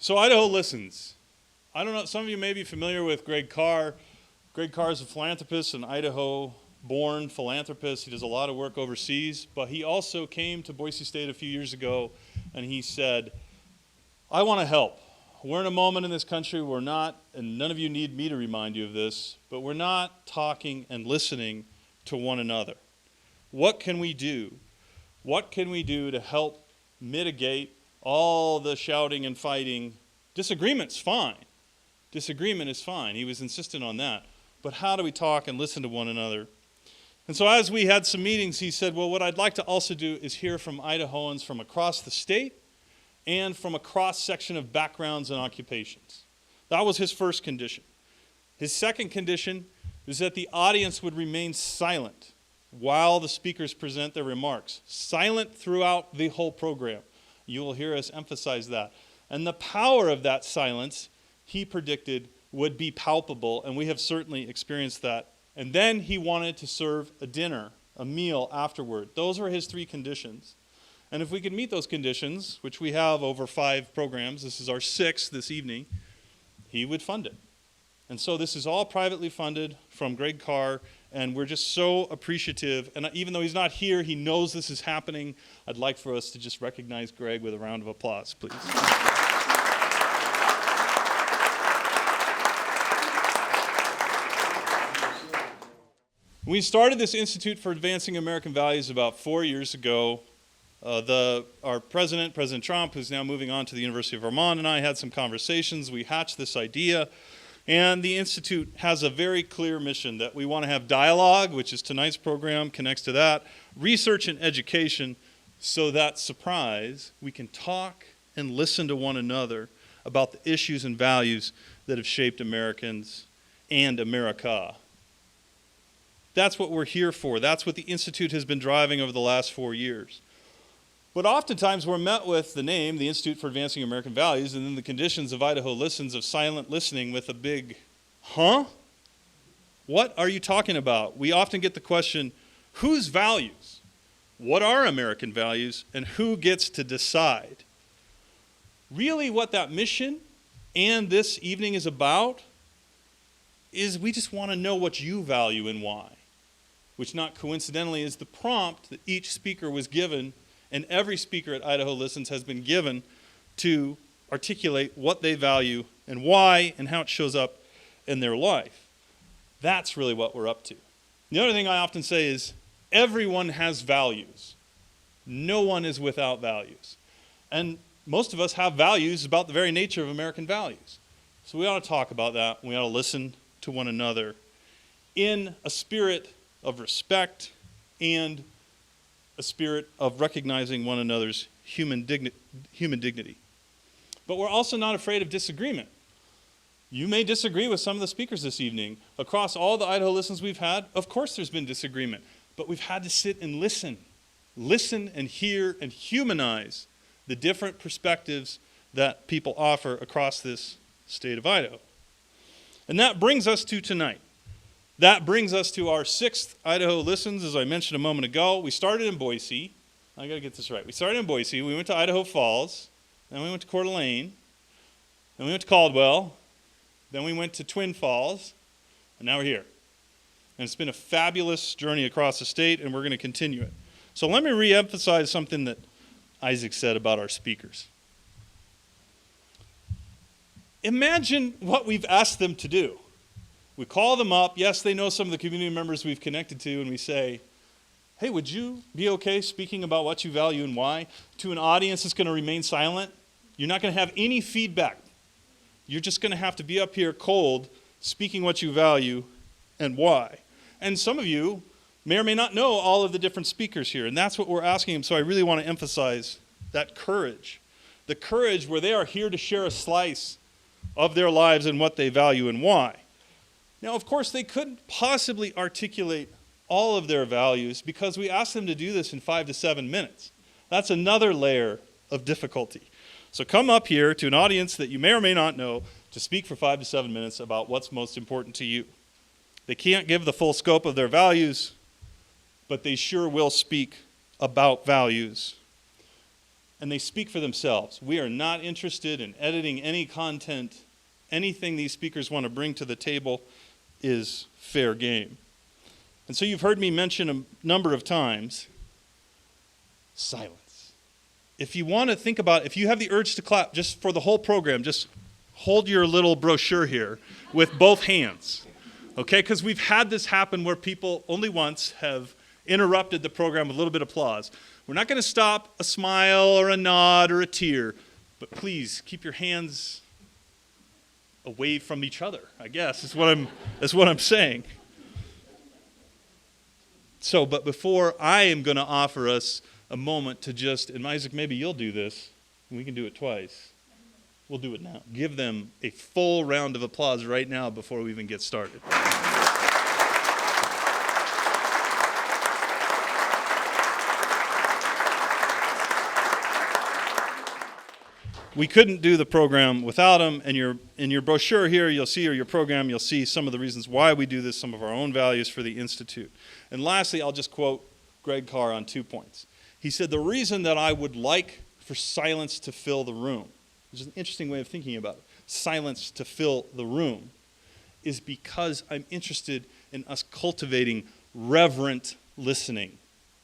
So Idaho Listens. I don't know, some of you may be familiar with Greg Carr. Greg Carr is a philanthropist, an Idaho-born philanthropist. He does a lot of work overseas, but he also came to Boise State a few years ago, and he said, I want to help. We're in a moment in this country, we're not, and none of you need me to remind you of this, but we're not talking and listening to one another. What can we do? What can we do to help mitigate all the shouting and fighting? Disagreement's fine. Disagreement is fine. He was insistent on that. But how do we talk and listen to one another? And so as we had some meetings, he said, well, what I'd like to also do is hear from Idahoans from across the state and from a cross-section of backgrounds and occupations. That was his first condition. His second condition is that the audience would remain silent while the speakers present their remarks. Silent throughout the whole program. You will hear us emphasize that. And the power of that silence, he predicted, would be palpable, and we have certainly experienced that. And then he wanted to serve a dinner, a meal afterward. Those were his three conditions. And if we could meet those conditions, which we have over 5 programs, this is our 6th this evening, he would fund it. And so this is all privately funded from Greg Carr, and we're just so appreciative. And even though he's not here, he knows this is happening. I'd like for us to just recognize Greg with a round of applause, please. We started this Institute for Advancing American Values about 4 years ago. Our president, President Trump, who's now moving on to the University of Vermont, and I had some conversations. We hatched this idea, and the Institute has a very clear mission that we want to have dialogue, which is tonight's program, connects to that, research and education, so that, surprise, we can talk and listen to one another about the issues and values that have shaped Americans and America. That's what we're here for. That's what the Institute has been driving over the last 4 years. But oftentimes we're met with the name, the Institute for Advancing American Values, and then the conditions of Idaho Listens, of silent listening with a big, huh? What are you talking about? We often get the question, whose values? What are American values, and who gets to decide? Really what that mission and this evening is about is we just want to know what you value and why, which not coincidentally is the prompt that each speaker was given, and every speaker at Idaho Listens has been given to articulate what they value and why and how it shows up in their life. That's really what we're up to. The other thing I often say is everyone has values. No one is without values. And most of us have values about the very nature of American values. So we ought to talk about that. We ought to listen to one another in a spirit of respect and a spirit of recognizing one another's human dignity. But we're also not afraid of disagreement. You may disagree with some of the speakers this evening. Across all the Idaho Listens we've had, of course there's been disagreement, but we've had to sit and listen and hear and humanize the different perspectives that people offer across this state of Idaho. And that brings us to tonight. That brings us to our 6th Idaho Listens, as I mentioned a moment ago. We started in Boise. I got to get this right. We started in Boise. We went to Idaho Falls. Then we went to Coeur d'Alene. Then we went to Caldwell. Then we went to Twin Falls. And now we're here. And it's been a fabulous journey across the state, and we're going to continue it. So let me reemphasize something that Isaac said about our speakers. Imagine what we've asked them to do. We call them up. Yes, they know some of the community members we've connected to, and we say, hey, would you be okay speaking about what you value and why to an audience that's going to remain silent? You're not going to have any feedback. You're just going to have to be up here cold, speaking what you value and why. And some of you may or may not know all of the different speakers here, and that's what we're asking them. So I really want to emphasize that courage, the courage where they are here to share a slice of their lives and what they value and why. Now, of course, they couldn't possibly articulate all of their values because we asked them to do this in 5 to 7 minutes. That's another layer of difficulty. So come up here to an audience that you may or may not know to speak for 5 to 7 minutes about what's most important to you. They can't give the full scope of their values, but they sure will speak about values. and they speak for themselves. We are not interested in editing any content. Anything these speakers want to bring to the table is fair game. And so you've heard me mention a number of times, silence. If you want to think about, if you have the urge to clap just for the whole program, just hold your little brochure here with both hands, okay? Because we've had this happen where people only once have interrupted the program with a little bit of applause. We're not going to stop a smile or a nod or a tear, but please keep your hands away from each other, I guess, is what I'm saying. So, but before I am going to offer us a moment to just, and Isaac, maybe you'll do this, and we can do it twice. We'll do it now. Give them a full round of applause right now before we even get started. We couldn't do the program without them, and in your brochure here, you'll see, or your program, you'll see some of the reasons why we do this, some of our own values for the Institute. And lastly, I'll just quote Greg Carr on 2 points. He said, the reason that I would like for silence to fill the room, which is an interesting way of thinking about it, silence to fill the room, is because I'm interested in us cultivating reverent listening.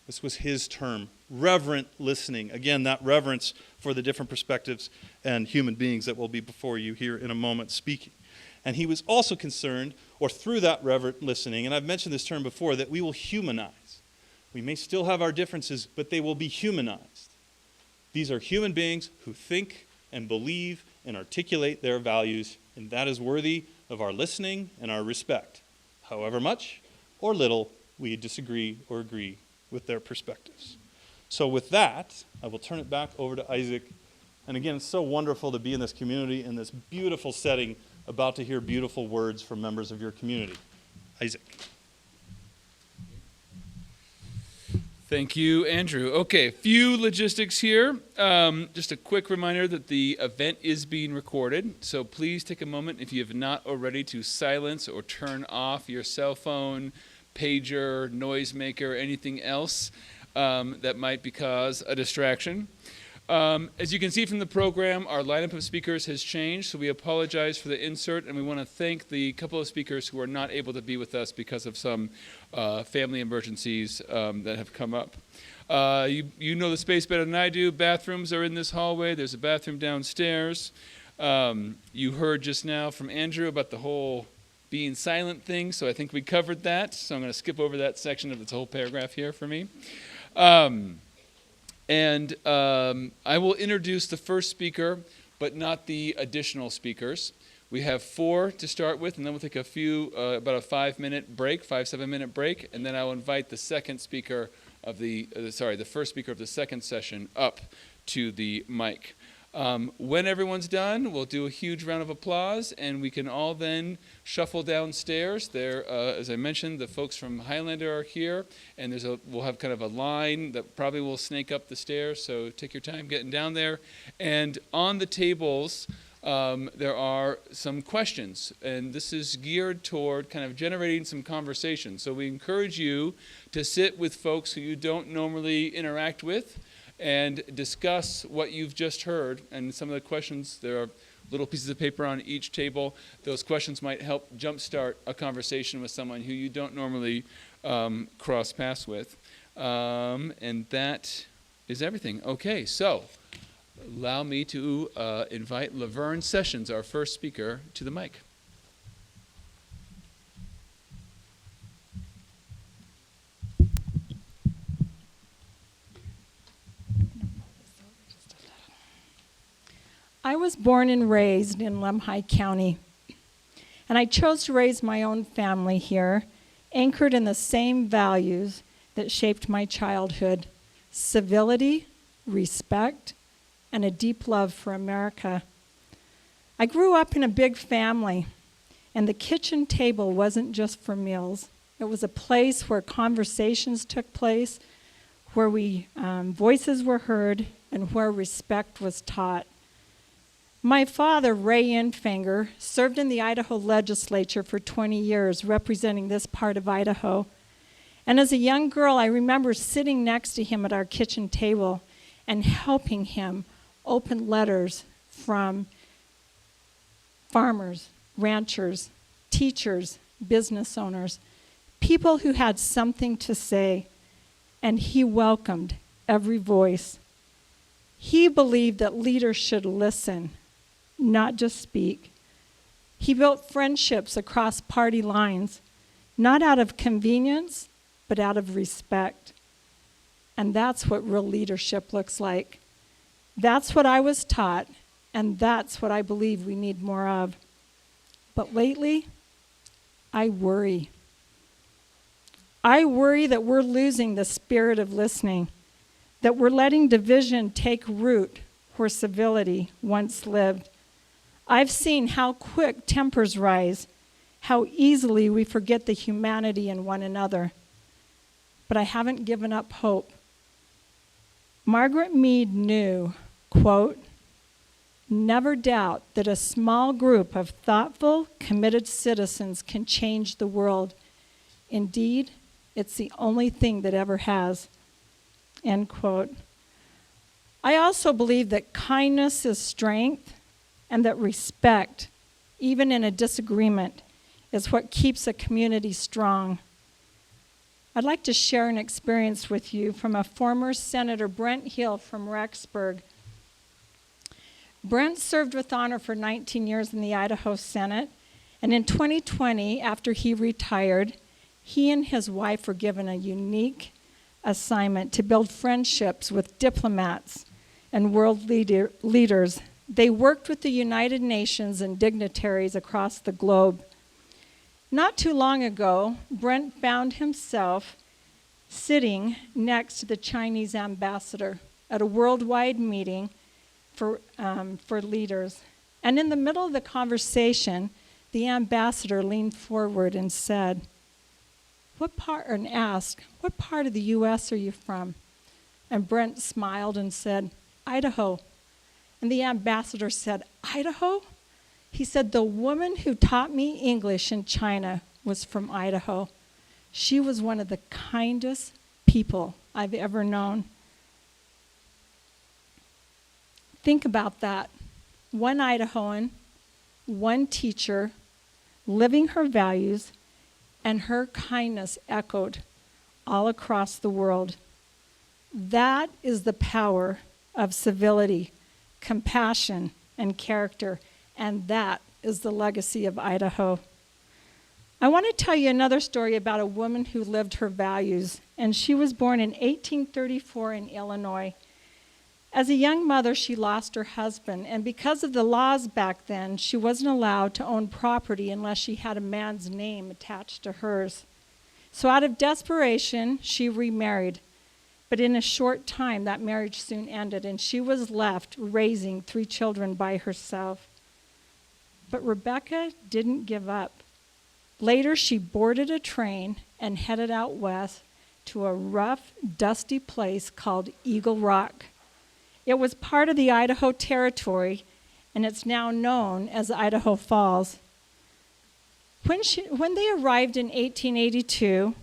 This was his term, reverent listening. Again, that reverence for the different perspectives and human beings that will be before you here in a moment speaking. And he was also concerned, or through that reverent listening, and I've mentioned this term before, that we will humanize. We may still have our differences, but they will be humanized. These are human beings who think and believe and articulate their values, and that is worthy of our listening and our respect, however much or little we disagree or agree with their perspectives. So with that, I will turn it back over to Isaac. And again, it's so wonderful to be in this community, in this beautiful setting, about to hear beautiful words from members of your community. Isaac. Thank you, Andrew. Okay, few logistics here. Just a quick reminder that the event is being recorded, so please take a moment, if you have not already, to silence or turn off your cell phone, pager, noisemaker, anything else that might cause a distraction. As you can see from the program, our lineup of speakers has changed, so we apologize for the insert, and we want to thank the couple of speakers who are not able to be with us because of some family emergencies that have come up. You know the space better than I do. Bathrooms are in this hallway. There's a bathroom downstairs. You heard just now from Andrew about the whole being silent thing, so I think we covered that. So I'm going to skip over that section of this whole paragraph here for me. And I will introduce the first speaker, but not the additional speakers. We have 4 to start with, and then we'll take a few, about a 5-minute break, 7-minute break, and then I'll invite the second speaker of the first speaker of the second session up to the mic. When everyone's done, we'll do a huge round of applause, and we can all then shuffle downstairs. There, as I mentioned, the folks from Highlander are here, and we'll have kind of a line that probably will snake up the stairs, so take your time getting down there. And on the tables, there are some questions, and this is geared toward kind of generating some conversation. So we encourage you to sit with folks who you don't normally interact with, and discuss what you've just heard. And some of the questions, there are little pieces of paper on each table. Those questions might help jumpstart a conversation with someone who you don't normally cross paths with. And that is everything. Okay, so allow me to invite Laverne Sessions, our first speaker, to the mic. I was born and raised in Lemhi County, and I chose to raise my own family here, anchored in the same values that shaped my childhood: civility, respect, and a deep love for America. I grew up in a big family, and the kitchen table wasn't just for meals. It was a place where conversations took place, where voices were heard, and where respect was taught. My father, Ray Infanger, served in the Idaho legislature for 20 years, representing this part of Idaho. And as a young girl, I remember sitting next to him at our kitchen table, and helping him open letters from farmers, ranchers, teachers, business owners, people who had something to say, and he welcomed every voice. He believed that leaders should listen, not just speak. He built friendships across party lines, not out of convenience, but out of respect. And that's what real leadership looks like. That's what I was taught, and that's what I believe we need more of. But lately, I worry. I worry that we're losing the spirit of listening, that we're letting division take root where civility once lived. I've seen how quick tempers rise, how easily we forget the humanity in one another. But I haven't given up hope. Margaret Mead knew, quote, "Never doubt that a small group of thoughtful, committed citizens can change the world. Indeed, it's the only thing that ever has," end quote. I also believe that kindness is strength and that respect, even in a disagreement, is what keeps a community strong. I'd like to share an experience with you from a former Senator, Brent Hill from Rexburg. Brent served with honor for 19 years in the Idaho Senate, and in 2020, after he retired, he and his wife were given a unique assignment to build friendships with diplomats and world leaders. They worked with the United Nations and dignitaries across the globe. Not too long ago, Brent found himself sitting next to the Chinese ambassador at a worldwide meeting for leaders. And in the middle of the conversation, the ambassador leaned forward and said, asked, "What part of the U.S. are you from?" And Brent smiled and said, "Idaho." And the ambassador said, "Idaho?" He said, "The woman who taught me English in China was from Idaho. She was one of the kindest people I've ever known." Think about that. One Idahoan, one teacher, living her values, and her kindness echoed all across the world. That is the power of civility, compassion, and character, and that is the legacy of Idaho. I want to tell you another story about a woman who lived her values, and she was born in 1834 in Illinois. As a young mother, she lost her husband, and because of the laws back then, she wasn't allowed to own property unless she had a man's name attached to hers. So out of desperation, she remarried. But in a short time, that marriage soon ended, and she was left raising 3 children by herself. But Rebecca didn't give up. Later, she boarded a train and headed out west to a rough, dusty place called Eagle Rock. It was part of the Idaho Territory, and it's now known as Idaho Falls. When they arrived in 1882,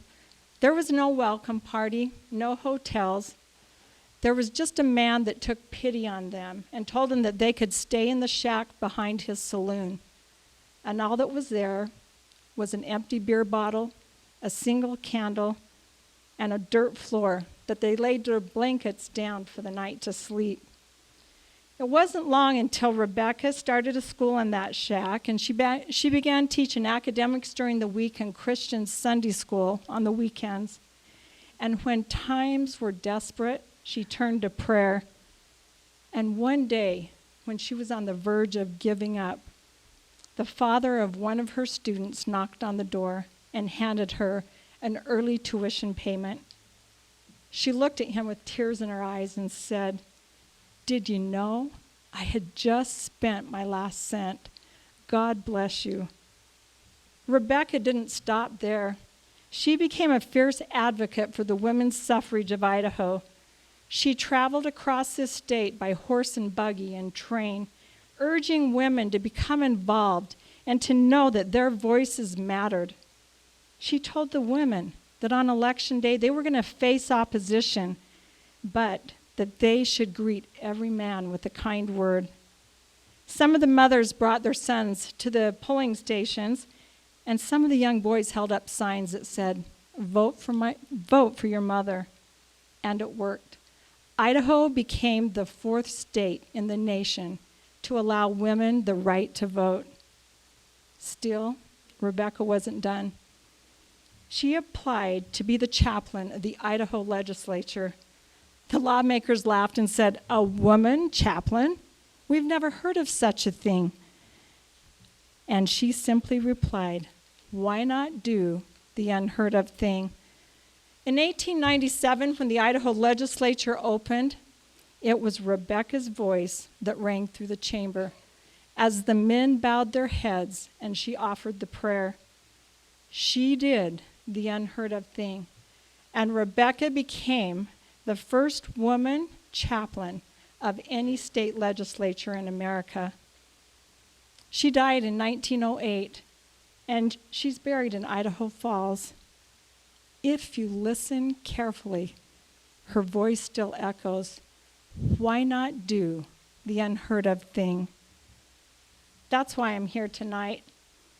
there was no welcome party, no hotels. There was just a man that took pity on them and told them that they could stay in the shack behind his saloon. And all that was there was an empty beer bottle, a single candle, and a dirt floor that they laid their blankets down for the night to sleep. It wasn't long until Rebecca started a school in that shack, and she began teaching academics during the week and Christian Sunday school on the weekends. And when times were desperate, she turned to prayer. And one day, when she was on the verge of giving up, the father of one of her students knocked on the door and handed her an early tuition payment. She looked at him with tears in her eyes and said, "Did you know? I had just spent my last cent. God bless you." Rebecca didn't stop there. She became a fierce advocate for the women's suffrage of Idaho. She traveled across this state by horse and buggy and train, urging women to become involved and to know that their voices mattered. She told the women that on election day they were going to face opposition, but that they should greet every man with a kind word. Some of the mothers brought their sons to the polling stations, and some of the young boys held up signs that said, vote for your mother. And it worked. Idaho became the 4th state in the nation to allow women the right to vote. Still, Rebecca wasn't done. She applied to be the chaplain of the Idaho legislature. The lawmakers laughed and said, "A woman chaplain? We've never heard of such a thing." And she simply replied, "Why not do the unheard of thing?" In 1897, when the Idaho legislature opened, it was Rebecca's voice that rang through the chamber as the men bowed their heads and she offered the prayer. She did the unheard of thing, and Rebecca became the first woman chaplain of any state legislature in America. She died in 1908, and she's buried in Idaho Falls. If you listen carefully, her voice still echoes, "Why not do the unheard of thing?" That's why I'm here tonight,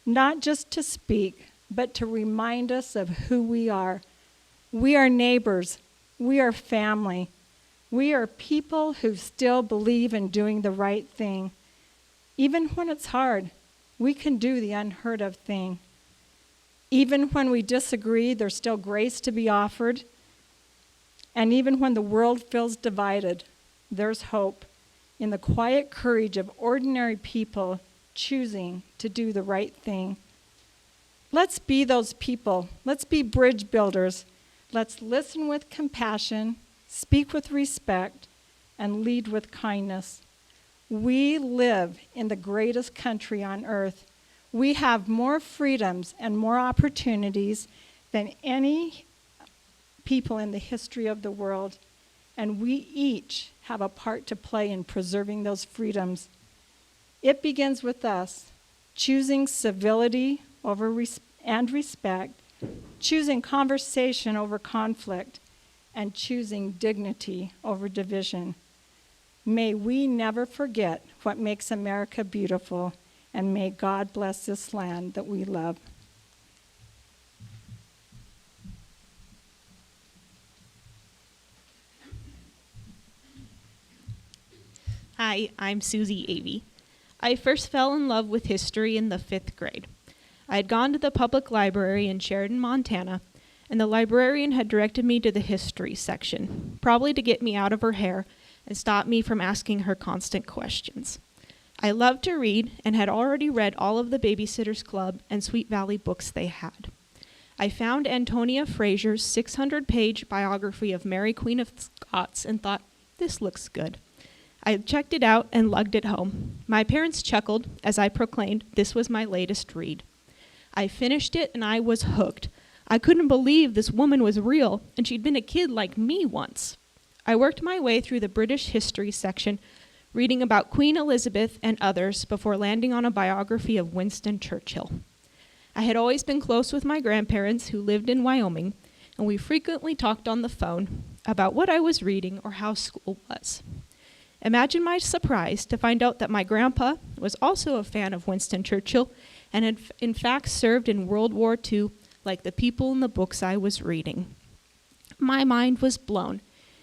not just to speak, but to remind us of who we are. We are neighbors. We are family. We are people who still believe in doing the right thing. Even when it's hard, we can do the unheard of thing. Even when we disagree, there's still grace to be offered. And even when the world feels divided, there's hope in the quiet courage of ordinary people choosing to do the right thing. Let's be those people. Let's be bridge builders. Let's listen with compassion, speak with respect, and lead with kindness. We live in the greatest country on earth. We have more freedoms and more opportunities than any people in the history of the world, and we each have a part to play in preserving those freedoms. It begins with us choosing civility and respect, choosing conversation over conflict, and choosing dignity over division. May we never forget what makes America beautiful, and may God bless this land that we love. Hi, I'm Susie Avey. I first fell in love with history in the 5th grade. I had gone to the public library in Sheridan, Montana, and the librarian had directed me to the history section, probably to get me out of her hair and stop me from asking her constant questions. I loved to read and had already read all of the Babysitter's Club and Sweet Valley books they had. I found Antonia Fraser's 600-page biography of Mary Queen of Scots and thought, this looks good. I checked it out and lugged it home. My parents chuckled as I proclaimed this was my latest read. I finished it and I was hooked. I couldn't believe this woman was real and she'd been a kid like me once. I worked my way through the British history section, reading about Queen Elizabeth and others before landing on a biography of Winston Churchill. I had always been close with my grandparents who lived in Wyoming, and we frequently talked on the phone about what I was reading or how school was. Imagine my surprise to find out that my grandpa was also a fan of Winston Churchill and had in fact served in World War II like the people in the books I was reading. My mind was blown.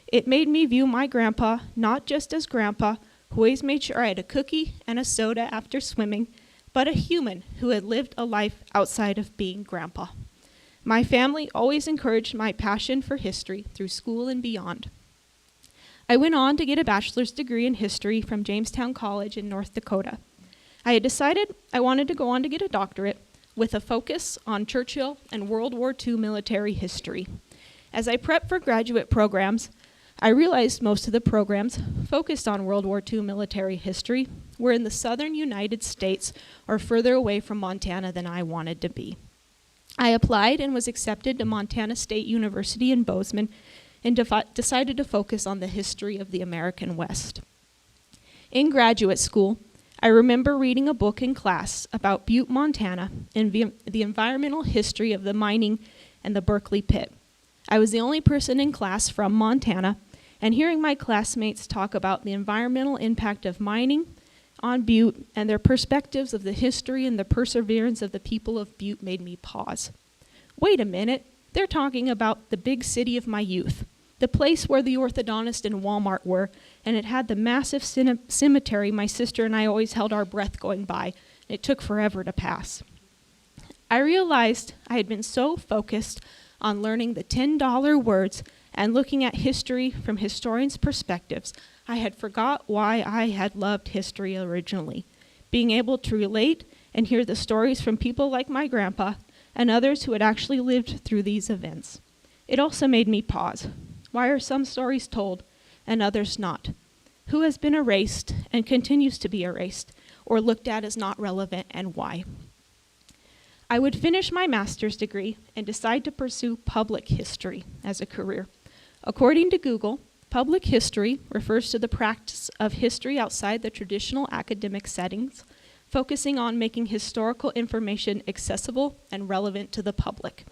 It made me view my grandpa not just as grandpa, who always made sure I had a cookie and a soda after swimming, but a human who had lived a life outside of being grandpa. My family always encouraged my passion for history through school and beyond. I went on to get a bachelor's degree in history from Jamestown College in North Dakota. I had decided I wanted to go on to get a doctorate with a focus on Churchill and World War II military history. As I prepped for graduate programs, I realized most of the programs focused on World War II military history were in the southern United States or further away from Montana than I wanted to be. I applied and was accepted to Montana State University in Bozeman and decided to focus on the history of the American West. In graduate school, I remember reading a book in class about Butte, Montana, and the environmental history of the mining and the Berkeley pit. I was the only person in class from Montana, and hearing my classmates talk about the environmental impact of mining on Butte and their perspectives of the history and the perseverance of the people of Butte made me pause. Wait a minute, they're talking about the big city of my youth, the place where the orthodontist and Walmart were, and it had the massive cemetery my sister and I always held our breath going by. It took forever to pass. I realized I had been so focused on learning the $10 words and looking at history from historians' perspectives, I had forgot why I had loved history originally. Being able to relate and hear the stories from people like my grandpa and others who had actually lived through these events. It also made me pause. Why are some stories told and others not? Who has been erased and continues to be erased or looked at as not relevant, and why? I would finish my master's degree and decide to pursue public history as a career. According to Google, public history refers to the practice of history outside the traditional academic settings, focusing on making historical information accessible and relevant to the public.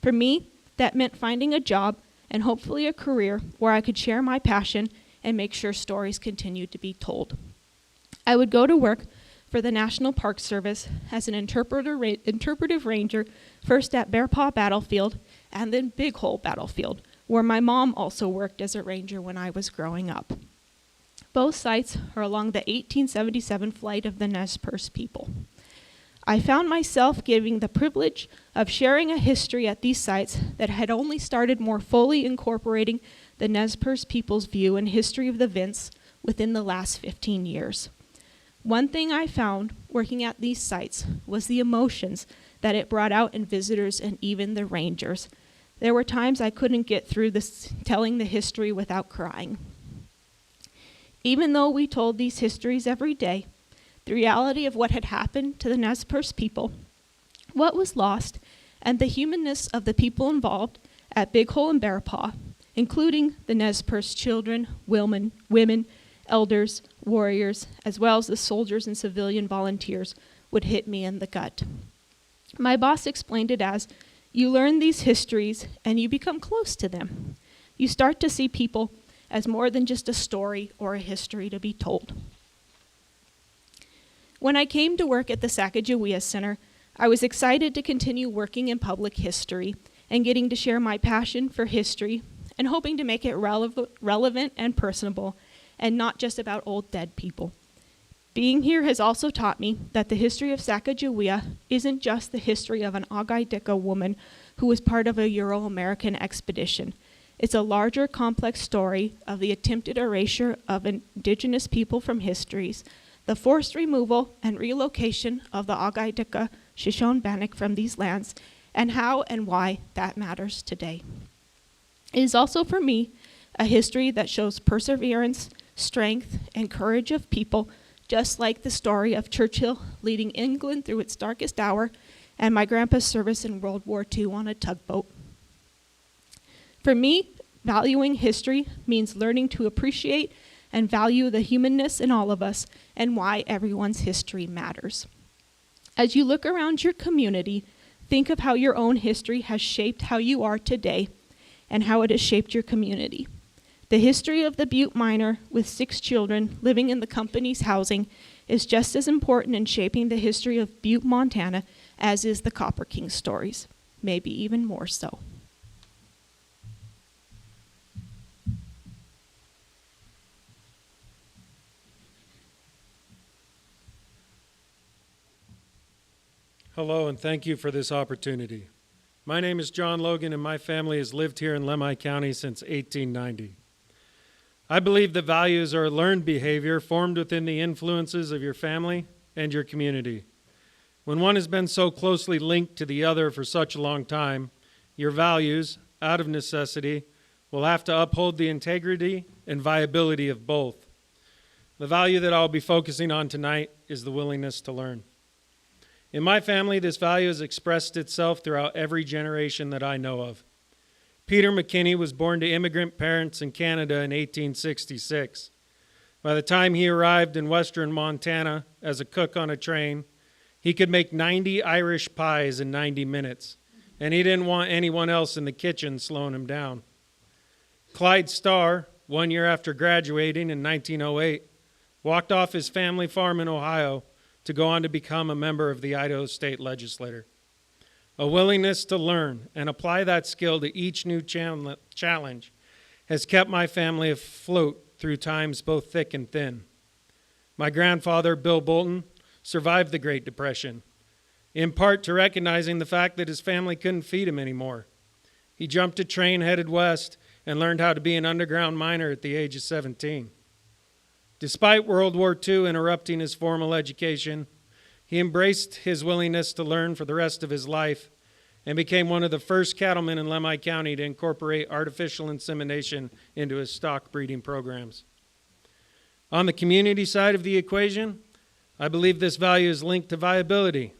For me, that meant finding a job and hopefully a career where I could share my passion and make sure stories continued to be told. I would go to work for the National Park Service as an interpretive ranger, first at Bear Paw Battlefield and then Big Hole Battlefield, where my mom also worked as a ranger when I was growing up. Both sites are along the 1877 flight of the Nez Perce people. I found myself giving the privilege of sharing a history at these sites that had only started more fully incorporating the Nez Perce people's view and history of the events within the last 15 years. One thing I found working at these sites was the emotions that it brought out in visitors and even the rangers. There were times I couldn't get through telling the history without crying. Even though we told these histories every day, the reality of what had happened to the Nez Perce people, what was lost, and the humanness of the people involved at Big Hole and Bear Paw, including the Nez Perce children, women, elders, warriors, as well as the soldiers and civilian volunteers, would hit me in the gut. My boss explained it as, you learn these histories and you become close to them. You start to see people as more than just a story or a history to be told. When I came to work at the Sacagawea Center, I was excited to continue working in public history and getting to share my passion for history and hoping to make it relevant and personable, and not just about old dead people. Being here has also taught me that the history of Sacagawea isn't just the history of an Ogaidika woman who was part of a Euro-American expedition. It's a larger, complex story of the attempted erasure of indigenous people from histories, the forced removal and relocation of the Ogaidika Shoshone-Bannock from these lands, and how and why that matters today. It is also, for me, a history that shows perseverance, strength, and courage of people, just like the story of Churchill leading England through its darkest hour and my grandpa's service in World War II on a tugboat. For me, valuing history means learning to appreciate and value the humanness in all of us and why everyone's history matters. As you look around your community, think of how your own history has shaped how you are today and how it has shaped your community. The history of the Butte miner with 6 children living in the company's housing is just as important in shaping the history of Butte, Montana, as is the Copper King stories, maybe even more so. Hello, and thank you for this opportunity. My name is John Logan, and my family has lived here in Lemhi County since 1890. I believe that values are a learned behavior formed within the influences of your family and your community. When one has been so closely linked to the other for such a long time, your values, out of necessity, will have to uphold the integrity and viability of both. The value that I'll be focusing on tonight is the willingness to learn. In my family, this value has expressed itself throughout every generation that I know of. Peter McKinney was born to immigrant parents in Canada in 1866. By the time he arrived in western Montana as a cook on a train, he could make 90 Irish pies in 90 minutes, and he didn't want anyone else in the kitchen slowing him down. Clyde Starr 1 year after graduating in 1908, walked off his family farm in Ohio to go on to become a member of the Idaho State Legislature. A willingness to learn and apply that skill to each new challenge has kept my family afloat through times both thick and thin. My grandfather, Bill Bolton, survived the Great Depression, in part to recognizing the fact that his family couldn't feed him anymore. He jumped a train, headed west, and learned how to be an underground miner at the age of 17. Despite World War II interrupting his formal education, he embraced his willingness to learn for the rest of his life and became one of the first cattlemen in Lemhi County to incorporate artificial insemination into his stock breeding programs. On the community side of the equation, I believe this value is linked to viability.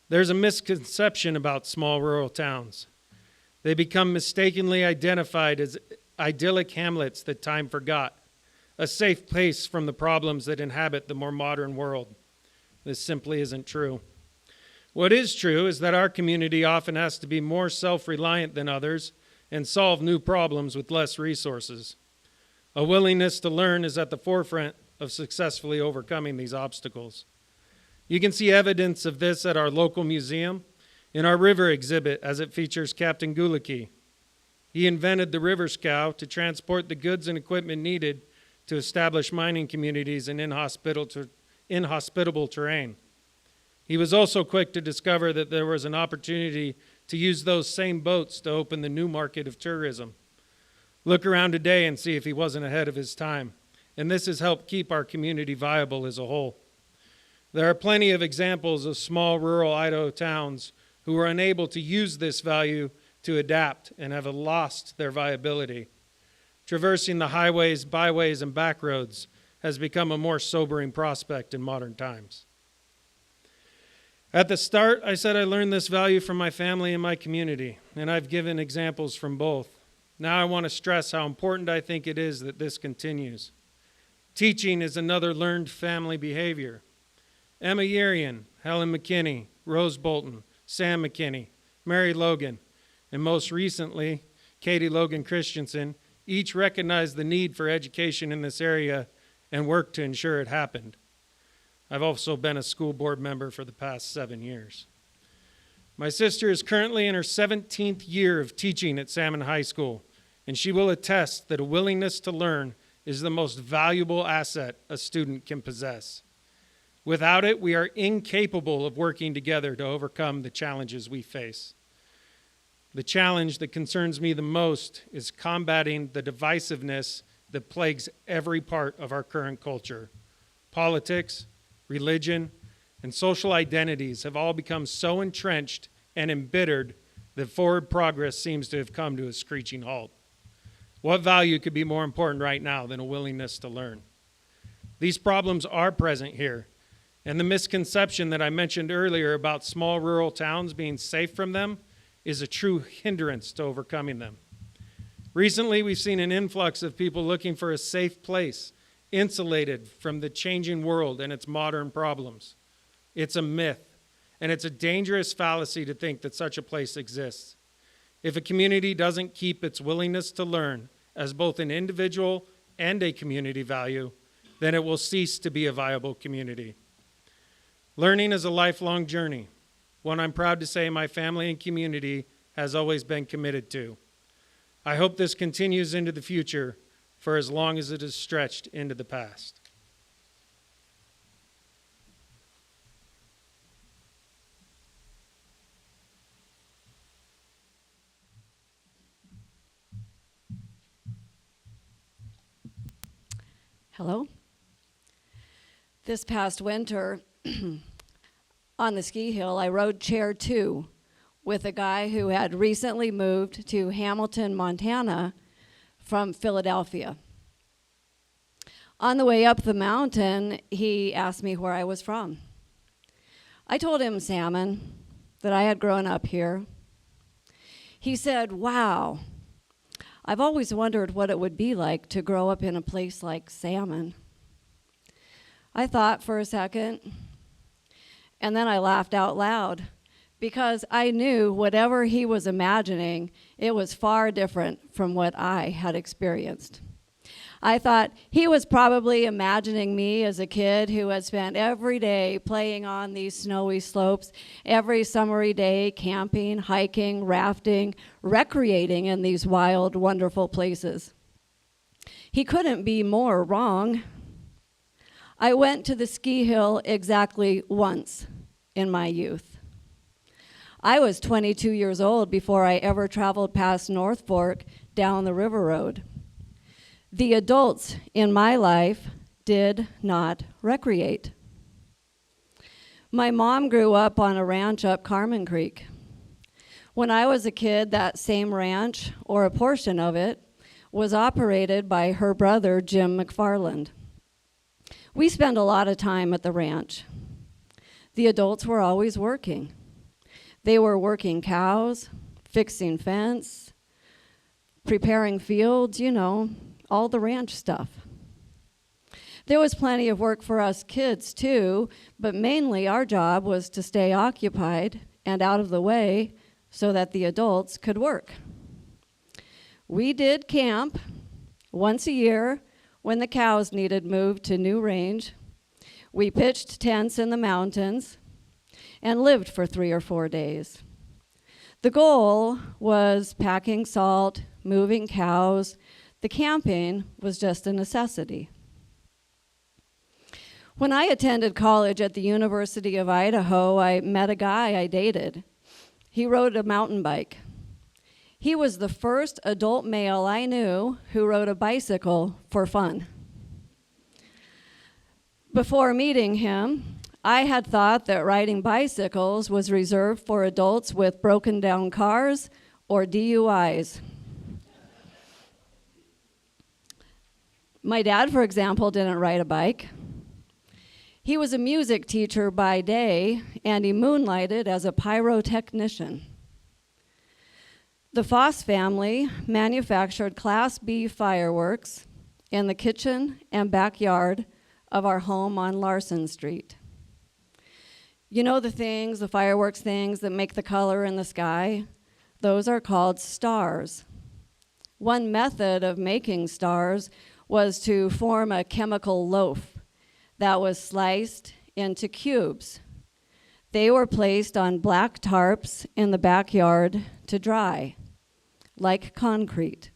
There's a misconception about small rural towns. They become mistakenly identified as idyllic hamlets that time forgot, a safe place from the problems that inhabit the more modern world. This simply isn't true. What is true is that our community often has to be more self-reliant than others and solve new problems with less resources. A willingness to learn is at the forefront of successfully overcoming these obstacles. You can see evidence of this at our local museum, in our river exhibit as it features Captain Gulicki. He invented the river scow to transport the goods and equipment needed to establish mining communities in inhospitable terrain. He was also quick to discover that there was an opportunity to use those same boats to open the new market of tourism. Look around today and see if he wasn't ahead of his time. And this has helped keep our community viable as a whole. There are plenty of examples of small rural Idaho towns who were unable to use this value to adapt and have lost their viability. Traversing the highways, byways, and back roads has become a more sobering prospect in modern times. At the start, I said I learned this value from my family and my community, and I've given examples from both. Now I want to stress how important I think it is that this continues. Teaching is another learned family behavior. Emma Yerian, Helen McKinney, Rose Bolton, Sam McKinney, Mary Logan, and most recently, Katie Logan Christensen, each recognized the need for education in this area and worked to ensure it happened. I've also been a school board member for the past 7 years. My sister is currently in her 17th year of teaching at Salmon High School, and she will attest that a willingness to learn is the most valuable asset a student can possess. Without it, we are incapable of working together to overcome the challenges we face. The challenge that concerns me the most is combating the divisiveness that plagues every part of our current culture. Politics, religion, and social identities have all become so entrenched and embittered that forward progress seems to have come to a screeching halt. What value could be more important right now than a willingness to learn? These problems are present here, and the misconception that I mentioned earlier about small rural towns being safe from them is a true hindrance to overcoming them. Recently, we've seen an influx of people looking for a safe place, insulated from the changing world and its modern problems. It's a myth, and it's a dangerous fallacy to think that such a place exists. If a community doesn't keep its willingness to learn as both an individual and a community value, then it will cease to be a viable community. Learning is a lifelong journey, one I'm proud to say my family and community has always been committed to. I hope this continues into the future for as long as it is stretched into the past. Hello. This past winter, on the ski hill, I rode chair 2 with a guy who had recently moved to Hamilton, Montana from Philadelphia. On the way up the mountain, he asked me where I was from. I told him Salmon, that I had grown up here. He said, "Wow, I've always wondered what it would be like to grow up in a place like Salmon." I thought for a second, and then I laughed out loud because I knew whatever he was imagining, it was far different from what I had experienced. I thought he was probably imagining me as a kid who had spent every day playing on these snowy slopes, every summery day camping, hiking, rafting, recreating in these wild, wonderful places. He couldn't be more wrong. I went to the ski hill exactly once in my youth. I was 22 years old before I ever traveled past North Fork down the river road. The adults in my life did not recreate. My mom grew up on a ranch up Carmen Creek. When I was a kid, that same ranch, or a portion of it, was operated by her brother, Jim McFarland. We spent a lot of time at the ranch. The adults were always working. They were working cows, fixing fence, preparing fields, all the ranch stuff. There was plenty of work for us kids too, but mainly our job was to stay occupied and out of the way so that the adults could work. We did camp once a year when the cows needed moved to new range. We pitched tents in the mountains and lived for 3 or 4 days. The goal was packing salt, moving cows. The camping was just a necessity. When I attended college at the University of Idaho, I met a guy I dated. He rode a mountain bike. He was the first adult male I knew who rode a bicycle for fun. Before meeting him, I had thought that riding bicycles was reserved for adults with broken down cars or DUIs. My dad, for example, didn't ride a bike. He was a music teacher by day, and he moonlighted as a pyrotechnician. The Foss family manufactured Class B fireworks in the kitchen and backyard of our home on Larson Street. You know the fireworks things that make the color in the sky? Those are called stars. One method of making stars was to form a chemical loaf that was sliced into cubes. They were placed on black tarps in the backyard to dry, like concrete.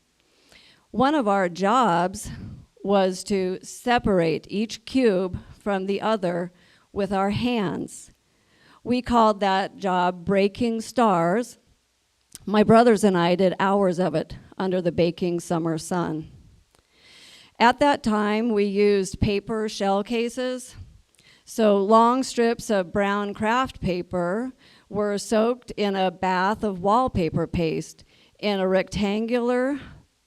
One of our jobs was to separate each cube from the other with our hands. We called that job breaking stars. My brothers and I did hours of it under the baking summer sun. At that time, we used paper shell cases. So long strips of brown craft paper were soaked in a bath of wallpaper paste in a rectangular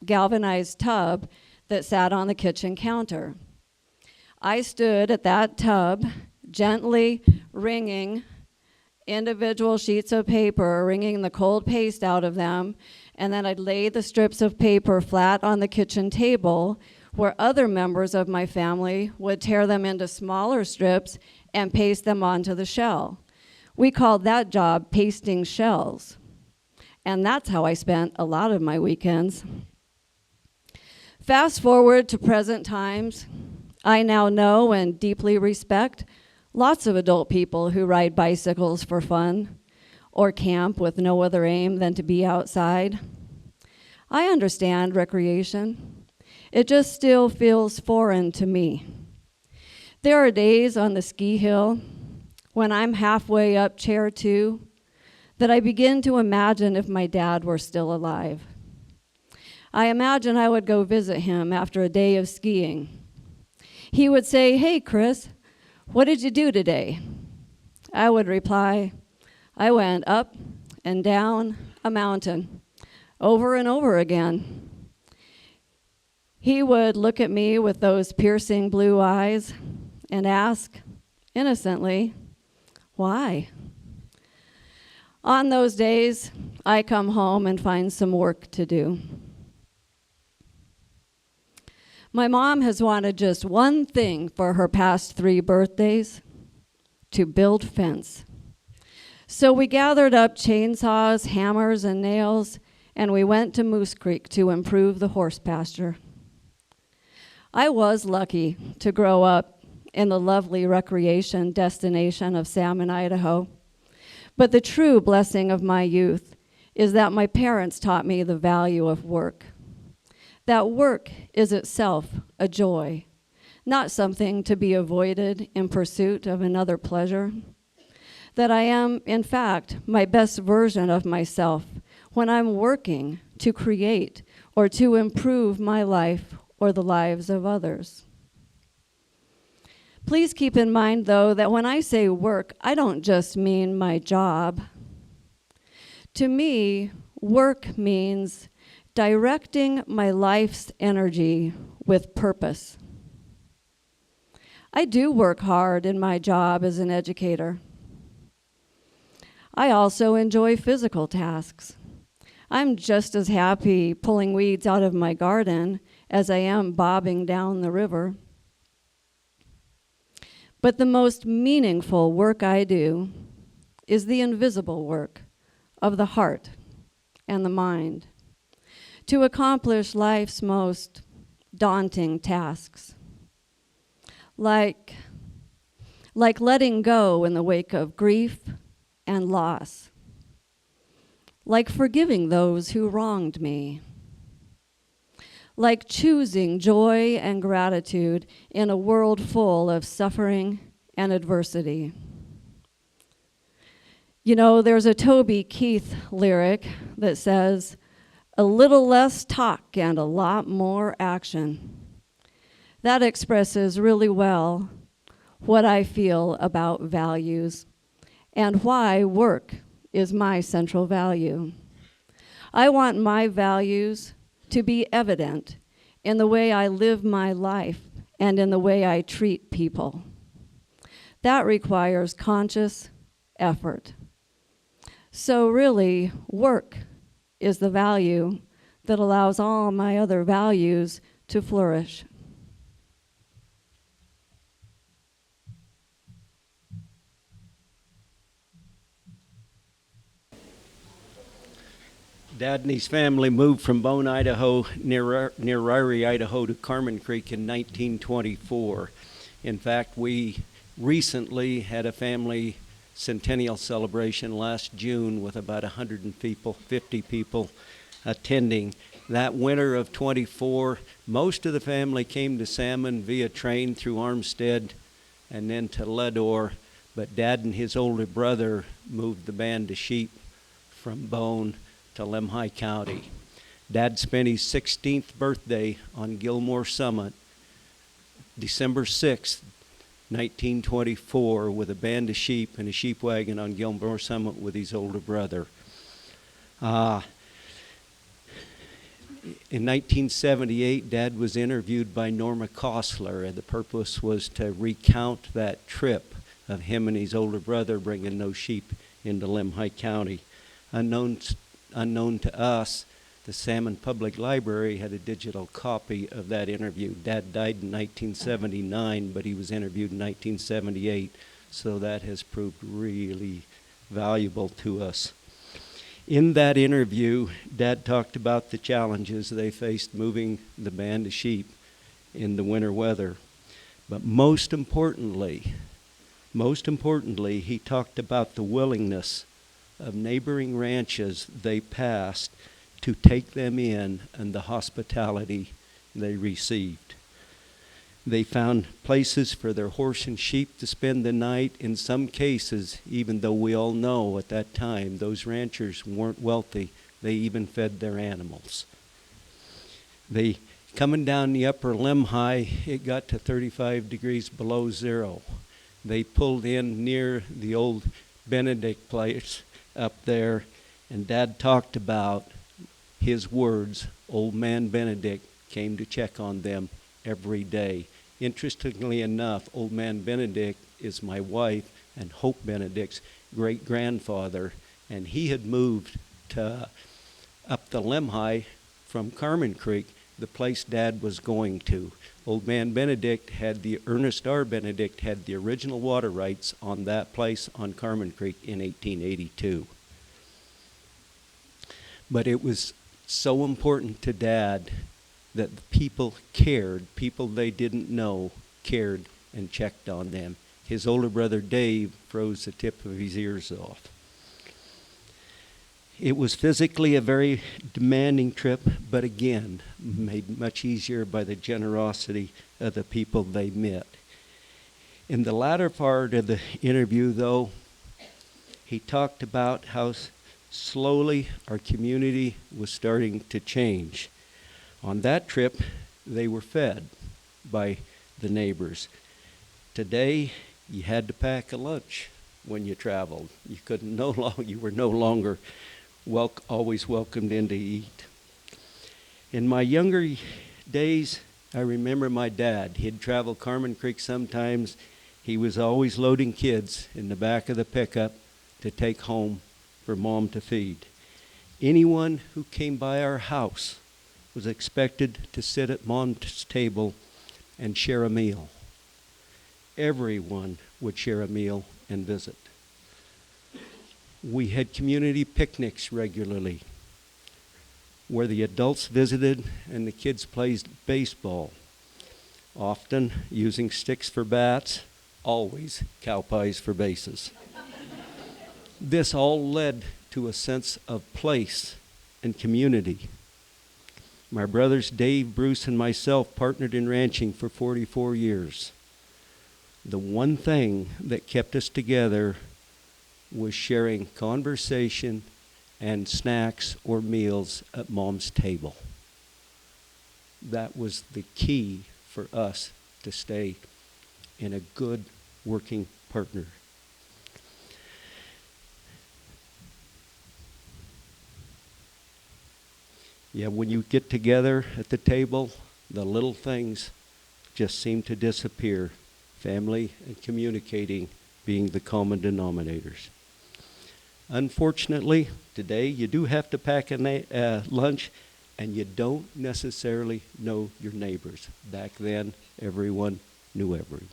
galvanized tub that sat on the kitchen counter. I stood at that tub, gently wringing individual sheets of paper, wringing the cold paste out of them, and then I'd lay the strips of paper flat on the kitchen table where other members of my family would tear them into smaller strips and paste them onto the shell. We called that job pasting shells. And that's how I spent a lot of my weekends. Fast forward to present times, I now know and deeply respect lots of adult people who ride bicycles for fun or camp with no other aim than to be outside. I understand recreation. It just still feels foreign to me. There are days on the ski hill when I'm halfway up chair 2 that I begin to imagine if my dad were still alive. I imagine I would go visit him after a day of skiing. He would say, "Hey, Chris, what did you do today?" I would reply, "I went up and down a mountain, over and over again." He would look at me with those piercing blue eyes and ask, innocently, why? On those days, I come home and find some work to do. My mom has wanted just one thing for her past 3 birthdays, to build fence. So we gathered up chainsaws, hammers, and nails, and we went to Moose Creek to improve the horse pasture. I was lucky to grow up in the lovely recreation destination of Salmon, Idaho. But the true blessing of my youth is that my parents taught me the value of work. That work is itself a joy, not something to be avoided in pursuit of another pleasure. That I am, in fact, my best version of myself when I'm working to create or to improve my life or the lives of others. Please keep in mind, though, that when I say work, I don't just mean my job. To me, work means directing my life's energy with purpose. I do work hard in my job as an educator. I also enjoy physical tasks. I'm just as happy pulling weeds out of my garden as I am bobbing down the river. But the most meaningful work I do is the invisible work of the heart and the mind to accomplish life's most daunting tasks, like letting go in the wake of grief and loss, like forgiving those who wronged me, like choosing joy and gratitude in a world full of suffering and adversity. You know, there's a Toby Keith lyric that says, "A little less talk and a lot more action." That expresses really well what I feel about values and why work is my central value. I want my values to be evident in the way I live my life and in the way I treat people. That requires conscious effort. So really, work is the value that allows all my other values to flourish. Dad and his family moved from Bone, Idaho, near Ryrie, Idaho, to Carmen Creek in 1924. In fact, we recently had a family centennial celebration last June with about 150 people attending. That winter of 24, most of the family came to Salmon via train through Armstead and then to Ledore, but Dad and his older brother moved the band to Sheep from Bone to Lemhi County. Dad spent his 16th birthday on Gilmore Summit, December 6th, 1924, with a band of sheep and a sheep wagon on Gilmore Summit with his older brother. In 1978, Dad was interviewed by Norma Kostler, and the purpose was to recount that trip of him and his older brother bringing those sheep into Lemhi County. Unknown to us, the Salmon Public Library had a digital copy of that interview. Dad died in 1979, but he was interviewed in 1978, so that has proved really valuable to us. In that interview, Dad talked about the challenges they faced moving the band of sheep in the winter weather. But most importantly, he talked about the willingness of neighboring ranches they passed to take them in and the hospitality they received. They found places for their horse and sheep to spend the night. In some cases, even though we all know at that time those ranchers weren't wealthy, they even fed their animals. Coming down the upper Lemhi, it got to 35 degrees below zero. They pulled in near the old Benedict place up there, and Dad talked about his words. Old man Benedict came to check on them every day. Interestingly enough, old man Benedict is my wife and Hope Benedict's great-grandfather, and he had moved up the Lemhi from Carmen Creek, the place Dad was going to. Old man Benedict Ernest R. Benedict had the original water rights on that place on Carmen Creek in 1882. But it was so important to Dad that the people cared, people they didn't know cared and checked on them. His older brother Dave froze the tip of his ears off. It was physically a very demanding trip, but again, made much easier by the generosity of the people they met. In the latter part of the interview, though, he talked about how slowly our community was starting to change. On that trip, they were fed by the neighbors. Today, you had to pack a lunch when you traveled. You were no longer always welcomed in to eat. In my younger days, I remember my dad. He'd travel Carmen Creek sometimes. He was always loading kids in the back of the pickup to take home for Mom to feed. Anyone who came by our house was expected to sit at Mom's table and share a meal. Everyone would share a meal and visit. We had community picnics regularly where the adults visited and the kids played baseball, often using sticks for bats, always cow pies for bases. This all led to a sense of place and community. My brothers Dave, Bruce, and myself partnered in ranching for 44 years. The one thing that kept us together was sharing conversation and snacks or meals at Mom's table. That was the key for us to stay in a good working partner. Yeah, when you get together at the table, the little things just seem to disappear. Family and communicating being the common denominators. Unfortunately, today you do have to pack a lunch, and you don't necessarily know your neighbors. Back then, everyone knew everyone.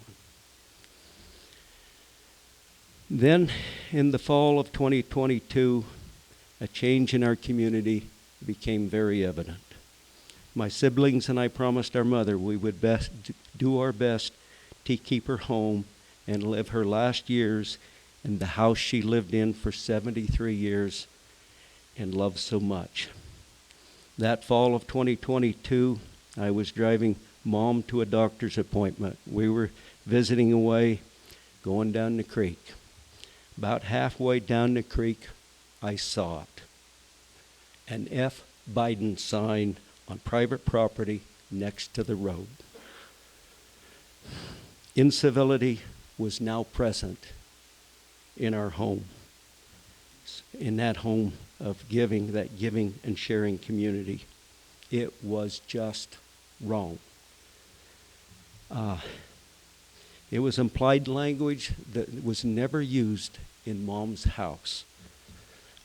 Then, in the fall of 2022, a change in our community became very evident. My siblings and I promised our mother we would do our best to keep her home and live her last years in the house she lived in for 73 years and loved so much. That fall of 2022, I was driving Mom to a doctor's appointment. We were visiting away, going down the creek. About halfway down the creek, I saw it. An F. Biden sign on private property next to the road. Incivility was now present in our home, in that home of giving, that giving and sharing community. It was just wrong. It was implied language that was never used in Mom's house.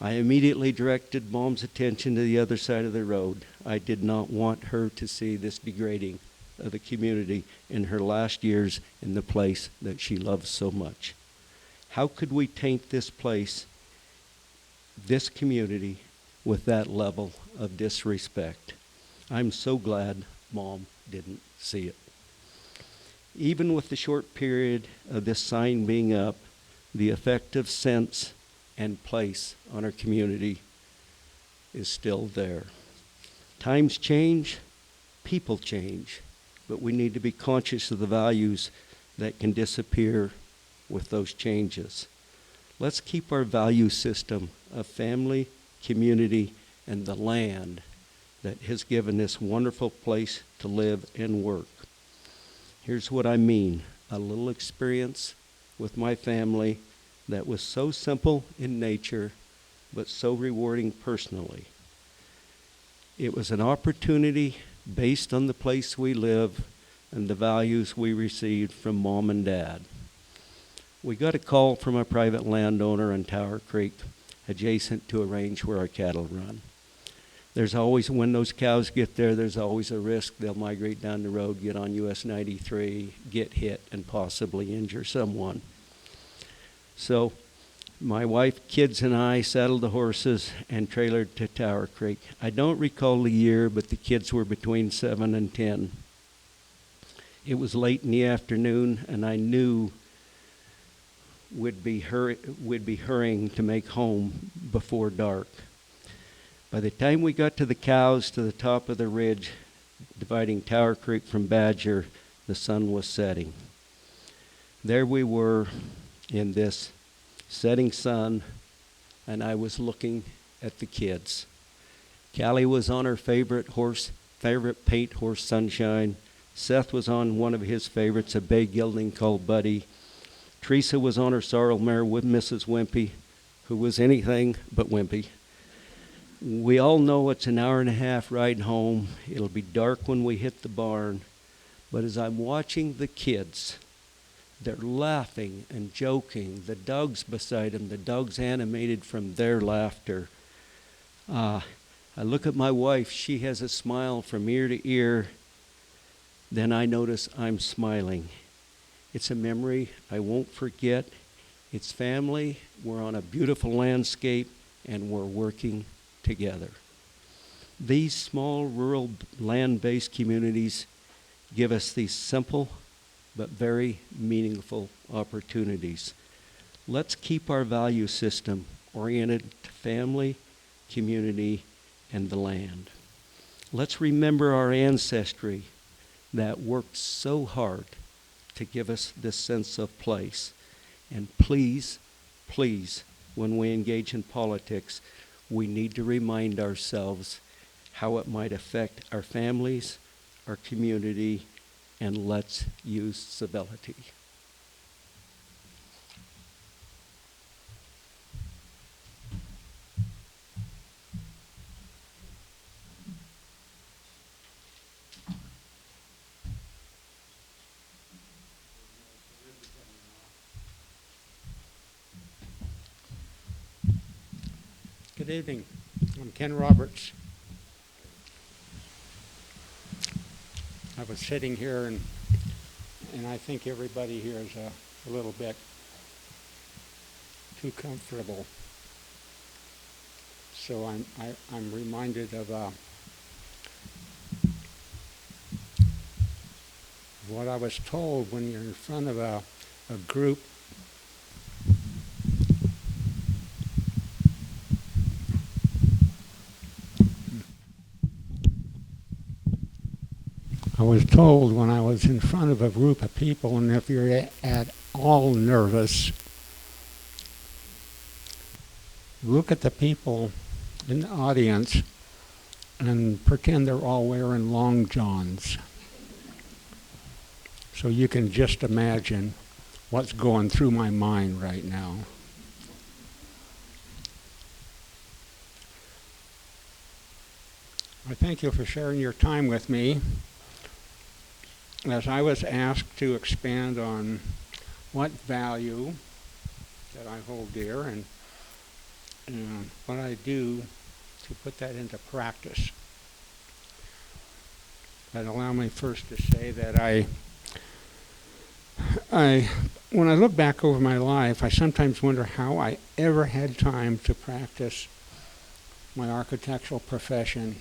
I immediately directed Mom's attention to the other side of the road. I did not want her to see this degrading of the community in her last years in the place that she loves so much. How could we taint this place, this community, with that level of disrespect? I'm so glad Mom didn't see it. Even with the short period of this sign being up, the effective sense and place on our community is still there. Times change, people change, but we need to be conscious of the values that can disappear with those changes. Let's keep our value system of family, community, and the land that has given this wonderful place to live and work. Here's what I mean. A little experience with my family that was so simple in nature, but so rewarding personally. It was an opportunity based on the place we live and the values we received from Mom and Dad. We got a call from a private landowner in Tower Creek, adjacent to a range where our cattle run. There's always, when those cows get there, there's always a risk they'll migrate down the road, get on US 93, get hit, and possibly injure someone. So My wife, kids, and I saddled the horses and trailered to Tower Creek. I don't recall the year, but the kids were between 7 and 10. It was late in the afternoon, and I knew we'd be hurrying to make home before dark. By the time we got to the cows to the top of the ridge, dividing Tower Creek from Badger, the sun was setting. There we were in this setting sun, and I was looking at the kids. Callie was on her favorite paint horse, Sunshine. Seth was on one of his favorites, a bay gelding called Buddy. Teresa was on her sorrel mare with Mrs. Wimpy, who was anything but wimpy. We all know it's an hour and a half ride home. It'll be dark when we hit the barn. But as I'm watching the kids, they're laughing and joking. The dogs beside them, the dogs animated from their laughter. I look at my wife. She has a smile from ear to ear. Then I notice I'm smiling. It's a memory I won't forget. It's family. We're on a beautiful landscape, and we're working together. These small rural land-based communities give us these simple but very meaningful opportunities. Let's keep our value system oriented to family, community, and the land. Let's remember our ancestry that worked so hard to give us this sense of place. And please, please, when we engage in politics, we need to remind ourselves how it might affect our families, our community, and let's use civility. Good evening. I'm Ken Roberts. I was sitting here and I think everybody here is a little bit too comfortable. So I'm reminded of what I was told when you're in front of a group. I was told when I was in front of a group of people, and if you're at all nervous, look at the people in the audience and pretend they're all wearing long johns. So you can just imagine what's going through my mind right now. I thank you for sharing your time with me. As I was asked to expand on what value that I hold dear and what I do to put that into practice. But allow me first to say that when I look back over my life, I sometimes wonder how I ever had time to practice my architectural profession,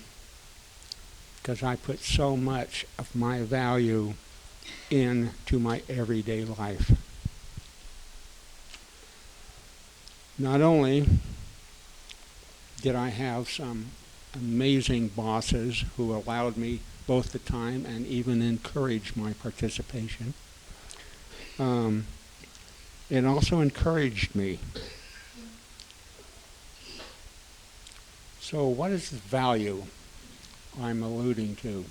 because I put so much of my value into my everyday life. Not only did I have some amazing bosses who allowed me both the time and even encouraged my participation, it also encouraged me. So what is the value I'm alluding to?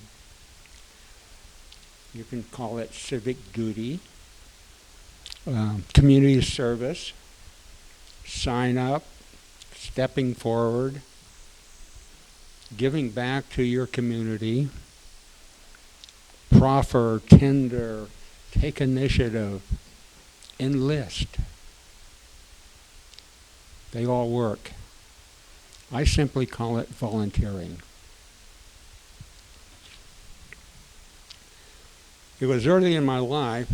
You can call it civic duty, community service, sign up, stepping forward, giving back to your community, proffer, tender, take initiative, enlist. They all work. I simply call it volunteering. It was early in my life,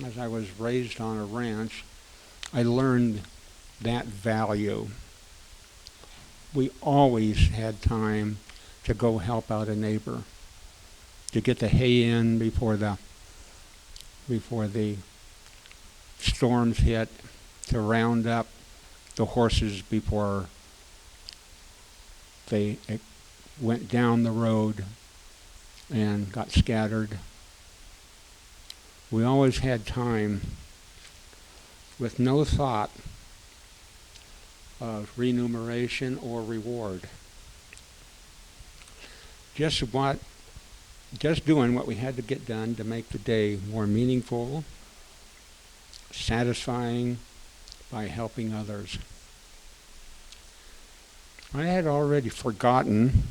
as I was raised on a ranch, I learned that value. We always had time to go help out a neighbor, to get the hay in before the storms hit, to round up the horses before they went down the road and got scattered. We always had time with no thought of remuneration or reward. Just doing what we had to get done to make the day more meaningful, satisfying by helping others. I had already forgotten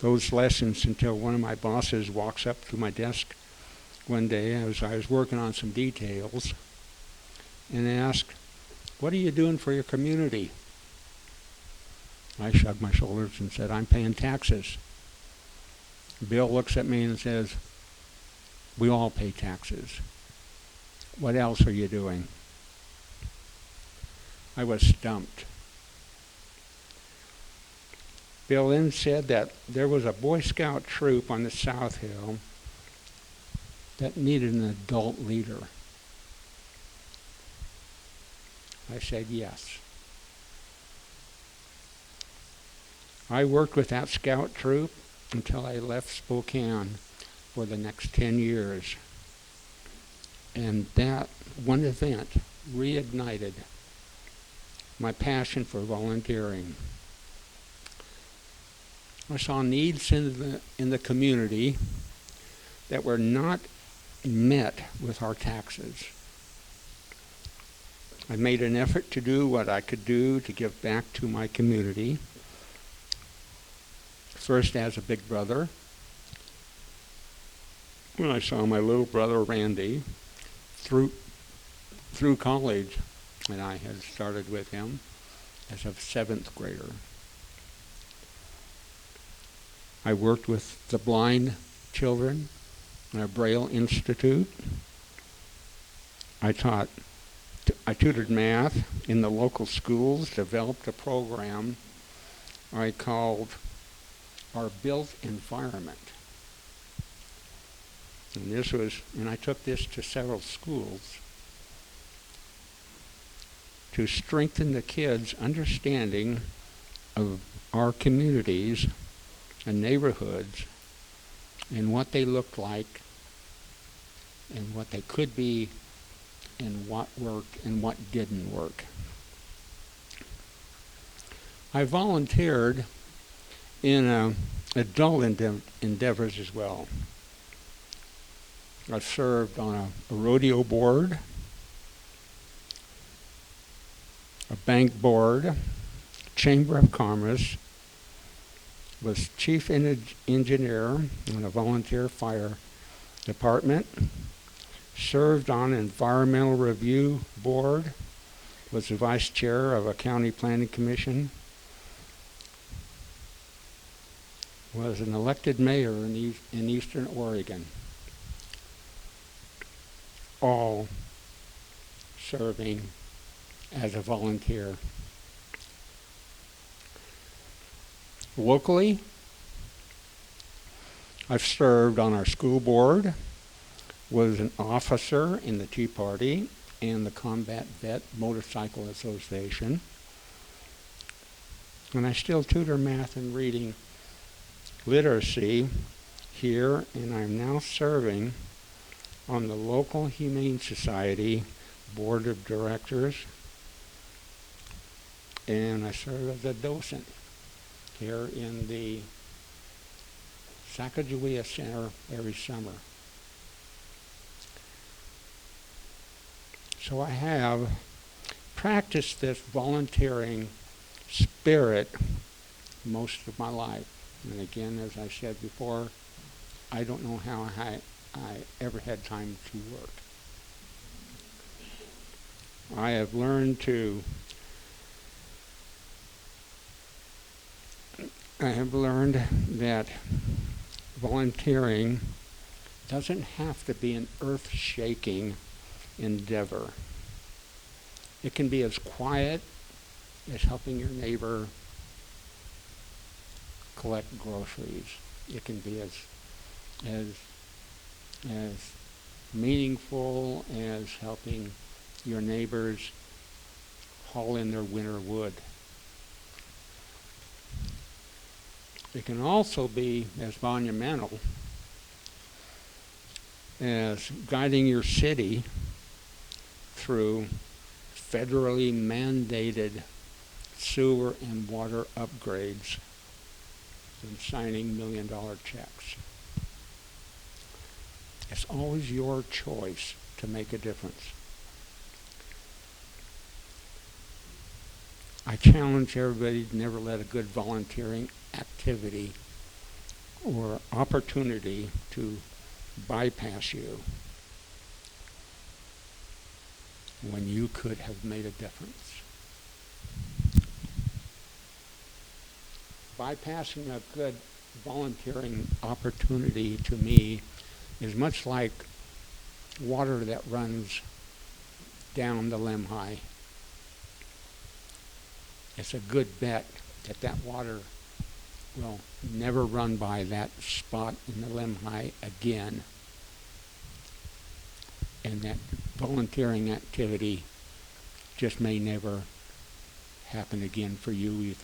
those lessons until one of my bosses walks up to my desk one day as I was working on some details and asked, "What are you doing for your community?" I shrugged my shoulders and said, "I'm paying taxes." Bill looks at me and says, "We all pay taxes. What else are you doing?" I was stumped. Bill then said that there was a Boy Scout troop on the South Hill that needed an adult leader. I said yes. I worked with that scout troop until I left Spokane for the next 10 years. And that one event reignited my passion for volunteering. I saw needs in the community that were not met with our taxes. I made an effort to do what I could do to give back to my community. First as a big brother, when I saw my little brother Randy through college, and I had started with him as a 7th grader. I worked with the blind children at a Braille Institute. I tutored math in the local schools, developed a program I called Our Built Environment. And I took this to several schools to strengthen the kids' understanding of our communities and neighborhoods and what they looked like and what they could be and what worked and what didn't work. I volunteered in adult endeavors as well. I served on a rodeo board, a bank board, Chamber of Commerce, was chief engineer in a volunteer fire department, served on an environmental review board, was the vice chair of a county planning commission, was an elected mayor in Eastern Oregon, all serving as a volunteer. Locally, I've served on our school board, was an officer in the Tea Party and the Combat Vet Motorcycle Association, and I still tutor math and reading literacy here, and I'm now serving on the local Humane Society Board of Directors, and I serve as a docent here in the Sacagawea Center every summer. So I have practiced this volunteering spirit most of my life. And again, as I said before, I don't know how I ever had time to work. I have learned that volunteering doesn't have to be an earth-shaking endeavor. It can be as quiet as helping your neighbor collect groceries. It can be as meaningful as helping your neighbors haul in their winter wood. It can also be as monumental as guiding your city through federally mandated sewer and water upgrades and signing million-dollar checks. It's always your choice to make a difference. I challenge everybody to never let a good volunteering activity or opportunity to bypass you when you could have made a difference. Bypassing a good volunteering opportunity to me is much like water that runs down the Lemhi. It's a good bet that that water will never run by that spot in the Lemhi again. And that volunteering activity just may never happen again for you either.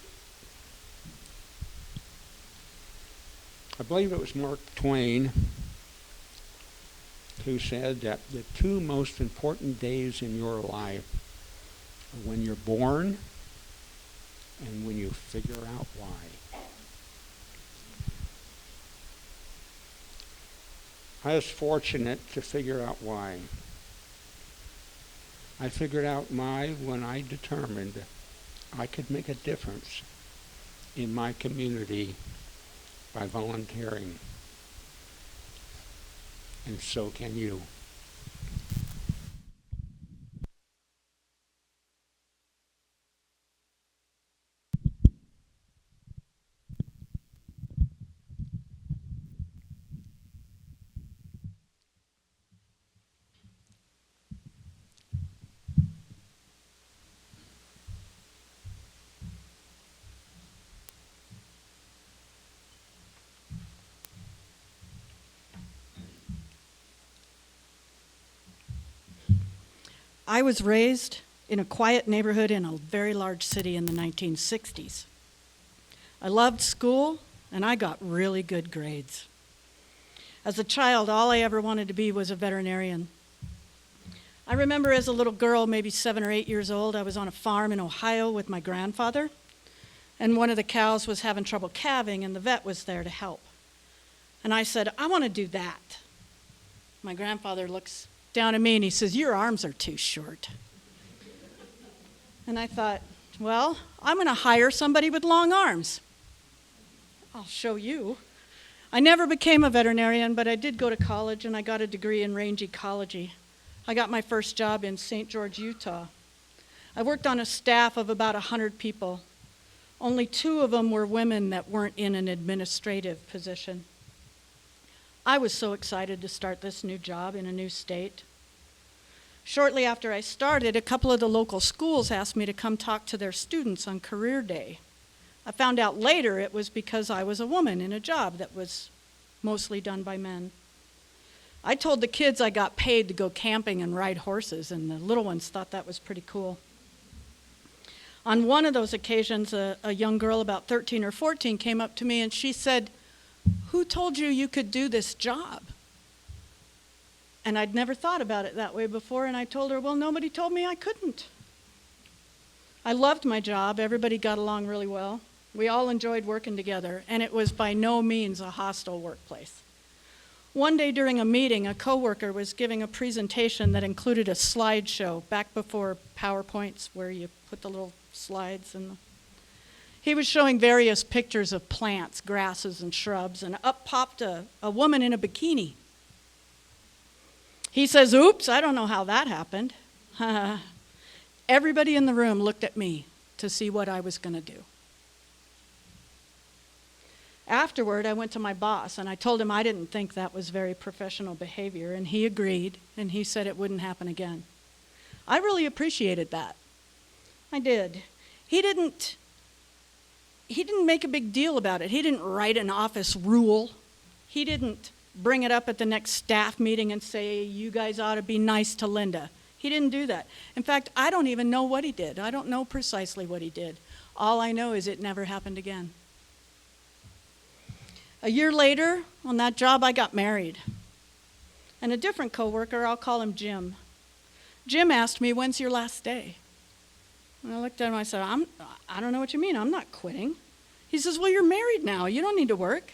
I believe it was Mark Twain who said that the two most important days in your life are when you're born and when you figure out why. I was fortunate to figure out why. I figured out why when I determined I could make a difference in my community by volunteering. And so can you. I was raised in a quiet neighborhood in a very large city in the 1960s. I loved school, and I got really good grades. As a child, all I ever wanted to be was a veterinarian. I remember as a little girl, maybe 7 or 8 years old, I was on a farm in Ohio with my grandfather, and one of the cows was having trouble calving, and the vet was there to help. And I said, I want to do that. My grandfather looks down at me and he says, your arms are too short. And I thought, well, I'm going to hire somebody with long arms. I'll show you. I never became a veterinarian, but I did go to college and I got a degree in range ecology. I got my first job in St. George, Utah. I worked on a staff of about 100 people. Only 2 of them were women that weren't in an administrative position. I was so excited to start this new job in a new state. Shortly after I started, a couple of the local schools asked me to come talk to their students on career day. I found out later it was because I was a woman in a job that was mostly done by men. I told the kids I got paid to go camping and ride horses, and the little ones thought that was pretty cool. On one of those occasions, a young girl about 13 or 14 came up to me and she said, who told you you could do this job? And I'd never thought about it that way before, and I told her, well, nobody told me I couldn't. I loved my job. Everybody got along really well. We all enjoyed working together, and it was by no means a hostile workplace. One day during a meeting, a coworker was giving a presentation that included a slideshow back before PowerPoints where you put the little slides in. He was showing various pictures of plants, grasses, and shrubs, and up popped a woman in a bikini. He says, oops, I don't know how that happened. Everybody in the room looked at me to see what I was going to do. Afterward, I went to my boss, and I told him I didn't think that was very professional behavior, and he agreed, and he said it wouldn't happen again. I really appreciated that. I did. He didn't make a big deal about it. He didn't write an office rule. He didn't bring it up at the next staff meeting and say, you guys ought to be nice to Linda. He didn't do that. In fact, I don't even know what he did. I don't know precisely what he did. All I know is it never happened again. A year later, on that job, I got married. And a different coworker, I'll call him Jim. Jim asked me, when's your last day? And I looked at him and I said, I don't know what you mean. I'm not quitting. He says, well, you're married now. You don't need to work.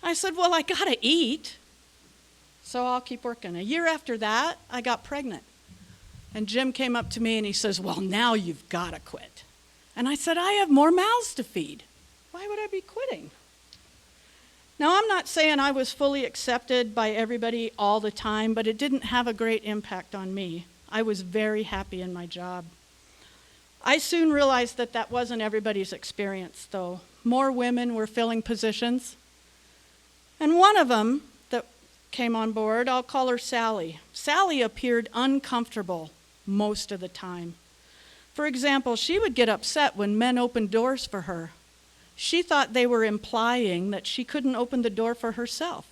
I said, well, I got to eat. So I'll keep working. A year after that, I got pregnant. And Jim came up to me and he says, well, now you've got to quit. And I said, I have more mouths to feed. Why would I be quitting? Now, I'm not saying I was fully accepted by everybody all the time, but it didn't have a great impact on me. I was very happy in my job. I soon realized that that wasn't everybody's experience, though. More women were filling positions. And one of them that came on board, I'll call her Sally. Sally appeared uncomfortable most of the time. For example, she would get upset when men opened doors for her. She thought they were implying that she couldn't open the door for herself.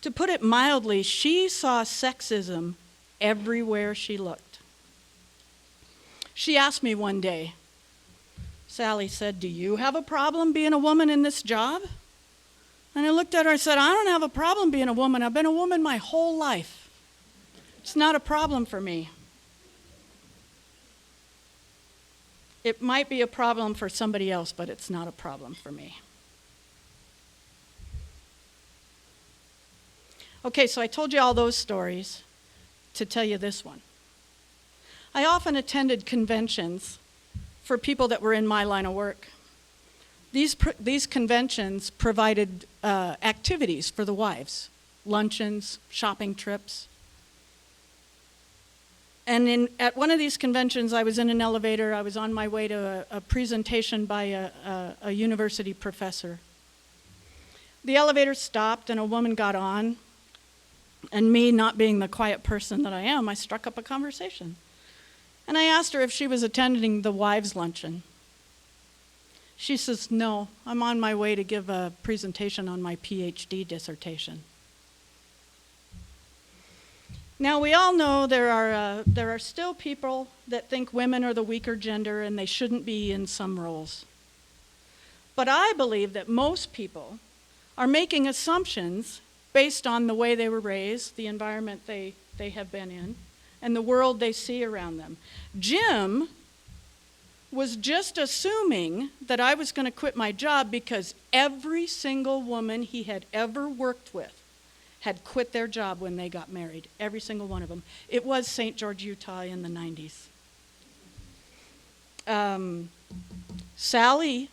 To put it mildly, she saw sexism everywhere she looked. She asked me one day, Sally said, do you have a problem being a woman in this job? And I looked at her and said, I don't have a problem being a woman. I've been a woman my whole life. It's not a problem for me. It might be a problem for somebody else, but it's not a problem for me. Okay, so I told you all those stories to tell you this one. I often attended conventions for people that were in my line of work. These conventions provided activities for the wives, luncheons, shopping trips. And at one of these conventions, I was in an elevator. I was on my way to a presentation by a university professor. The elevator stopped and a woman got on. And me, not being the quiet person that I am, I struck up a conversation. And I asked her if she was attending the wives' luncheon. She says, no, I'm on my way to give a presentation on my PhD dissertation. Now, we all know there are still people that think women are the weaker gender and they shouldn't be in some roles. But I believe that most people are making assumptions based on the way they were raised, the environment they have been in, and the world they see around them. Jim was just assuming that I was going to quit my job because every single woman he had ever worked with had quit their job when they got married, every single one of them. It was St. George, Utah in the 90s. Sally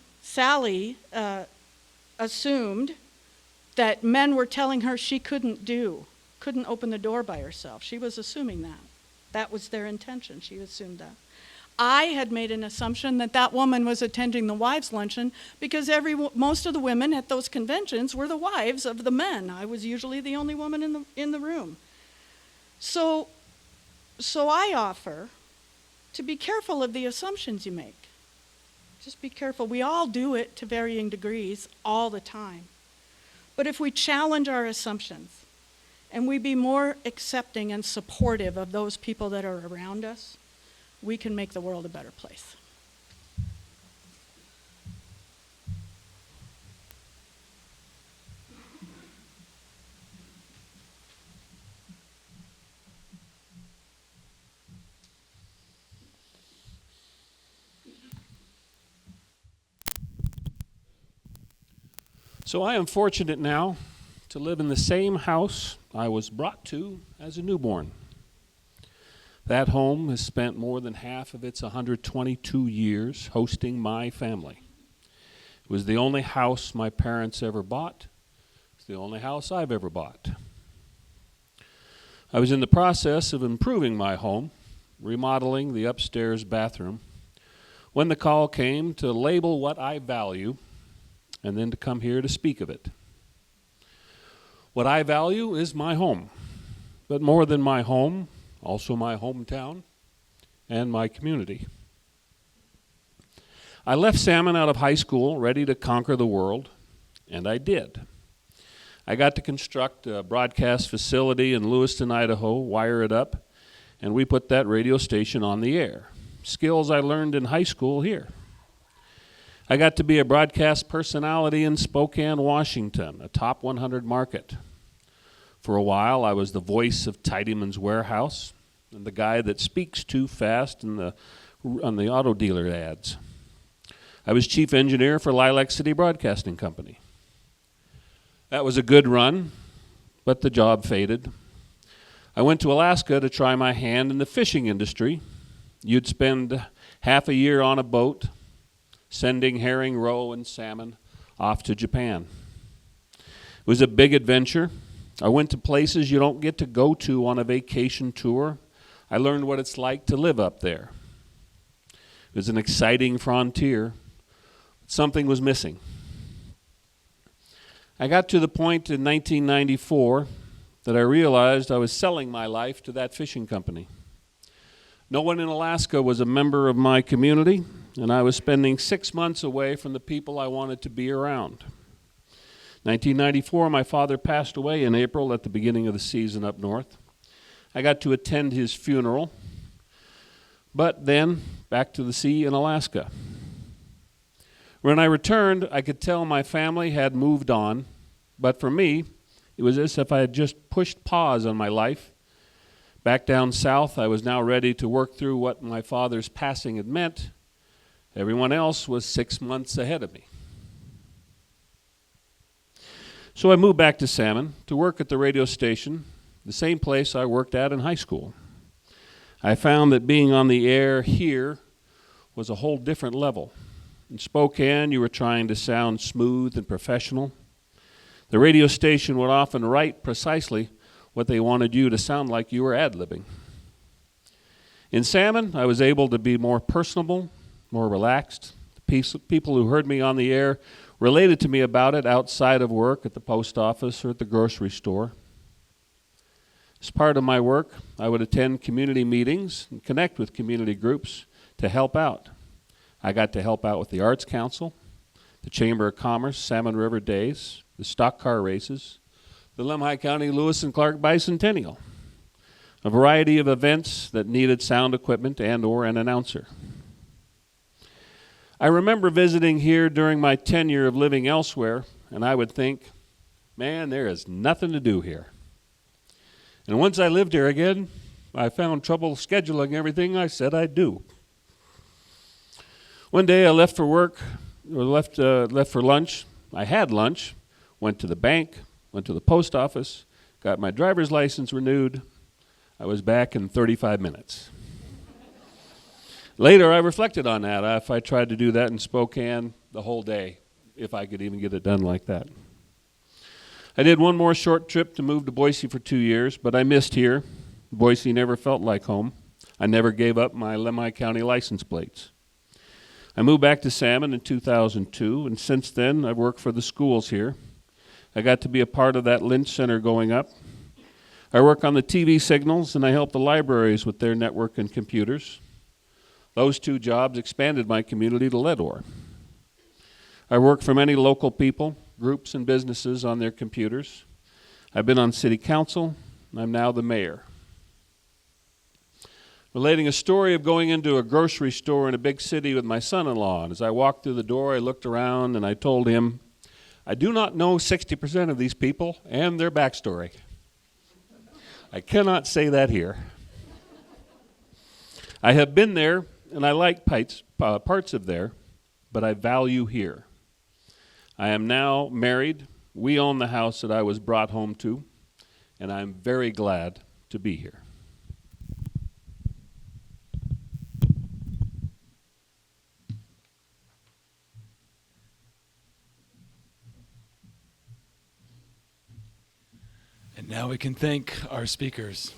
assumed that men were telling her she couldn't open the door by herself. She was assuming that. That was their intention. She assumed that. I had made an assumption that that woman was attending the wives' luncheon because most of the women at those conventions were the wives of the men. I was usually the only woman in the room. So I offer to be careful of the assumptions you make. Just be careful. We all do it to varying degrees all the time. But if we challenge our assumptions and we be more accepting and supportive of those people that are around us, we can make the world a better place. So I am fortunate now to live in the same house I was brought to as a newborn. That home has spent more than half of its 122 years hosting my family. It was the only house my parents ever bought. It's the only house I've ever bought. I was in the process of improving my home, remodeling the upstairs bathroom, when the call came to label what I value and then to come here to speak of it. What I value is my home, but more than my home, also my hometown and my community. I left salmon out of high school ready to conquer the world, and I did. I got to construct a broadcast facility in Lewiston, Idaho, wire it up, and we put that radio station on the air. Skills I learned in high school here. I got to be a broadcast personality in Spokane, Washington, a top 100 market. For a while, I was the voice of Tidyman's Warehouse and the guy that speaks too fast on the auto dealer ads. I was chief engineer for Lilac City Broadcasting Company. That was a good run, but the job faded. I went to Alaska to try my hand in the fishing industry. You'd spend half a year on a boat, sending herring, roe, and salmon off to Japan. It was a big adventure. I went to places you don't get to go to on a vacation tour. I learned what it's like to live up there. It was an exciting frontier. Something was missing. I got to the point in 1994 that I realized I was selling my life to that fishing company. No one in Alaska was a member of my community, and I was spending 6 months away from the people I wanted to be around. 1994, my father passed away in April at the beginning of the season up north. I got to attend his funeral, but then back to the sea in Alaska. When I returned, I could tell my family had moved on, but for me, it was as if I had just pushed pause on my life. Back down south, I was now ready to work through what my father's passing had meant. Everyone else was 6 months ahead of me. So I moved back to Salmon to work at the radio station, the same place I worked at in high school. I found that being on the air here was a whole different level. In Spokane, you were trying to sound smooth and professional. The radio station would often write precisely what they wanted you to sound like you were ad-libbing. In Salmon, I was able to be more personable, more relaxed. The people who heard me on the air related to me about it outside of work at the post office or at the grocery store. As part of my work, I would attend community meetings and connect with community groups to help out. I got to help out with the Arts Council, the Chamber of Commerce Salmon River Days, the stock car races, the Lemhi County Lewis and Clark Bicentennial, a variety of events that needed sound equipment and or an announcer. I remember visiting here during my tenure of living elsewhere, and I would think, man, there is nothing to do here. And once I lived here again, I found trouble scheduling everything I said I'd do. One day I left for work, or left for lunch. I had lunch, went to the bank, went to the post office, got my driver's license renewed. I was back in 35 minutes. Later, I reflected on that. If I tried to do that in Spokane the whole day, if I could even get it done like that. I did one more short trip to move to Boise for 2 years, but I missed here. Boise never felt like home. I never gave up my Lemhi County license plates. I moved back to Salmon in 2002, and since then, I've worked for the schools here. I got to be a part of that Lynch Center going up. I work on the TV signals, and I help the libraries with their network and computers. Those 2 jobs expanded my community to Leadore. I work for many local people, groups, and businesses on their computers. I've been on city council, and I'm now the mayor. Relating a story of going into a grocery store in a big city with my son-in-law, and as I walked through the door, I looked around and I told him, I do not know 60% of these people and their backstory. I cannot say that here. I have been there, and I like parts of there, but I value here. I am now married. We own the house that I was brought home to, and I'm very glad to be here. And now we can thank our speakers.